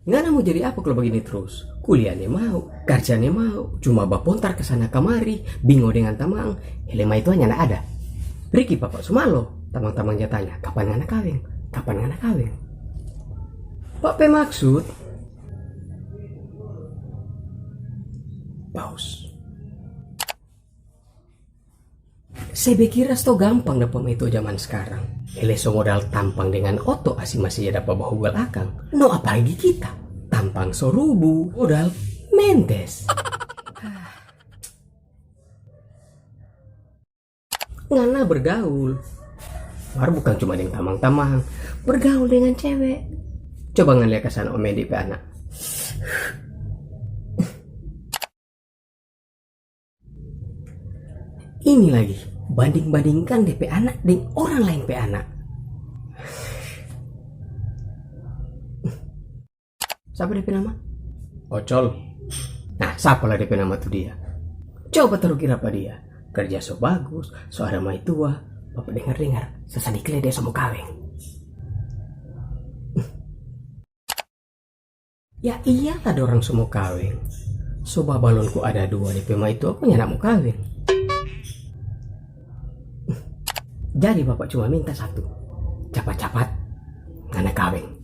Ngana mau jadi apa kalau begini terus? Kuliahnya mau, kerjanya mau, cuma bapontar ke sana kemari, bingung dengan tamang. Helema itu hanya ada. Riki bapak Sumalo, tamang-tamangnya tanya, kapan ngana kawin? Kapan ngana kawin? Pak pe maksud? Paus. Saya kira sto gampang dapat itu zaman sekarang. Eleso modal tampang dengan oto masih dapat bahugal akang. No apalagi kita. Tampang sorubu, modal mentes. Ngana bergaul. Baru bukan cuma dengan tamang-tamang, bergaul dengan cewek. Coba ngeliat ke sana Om Edi pe anak. Ini lagi, banding-bandingkan DP anak dengan orang lain pe anak. Siapa DP nama? Ocol. Nah, siapa lah DP nama tuh dia? Coba taruh kira apa dia? Kerja so bagus, so ada mai tua. Bapak dengar-dengar, sesadiknya dia mau kawin. Ya iyalah ada orang semua kawin. So balonku ada 2 DP mai itu, aku nyana mau kawin. Jadi bapak cuma minta 1, cepat-cepat ngana kawin.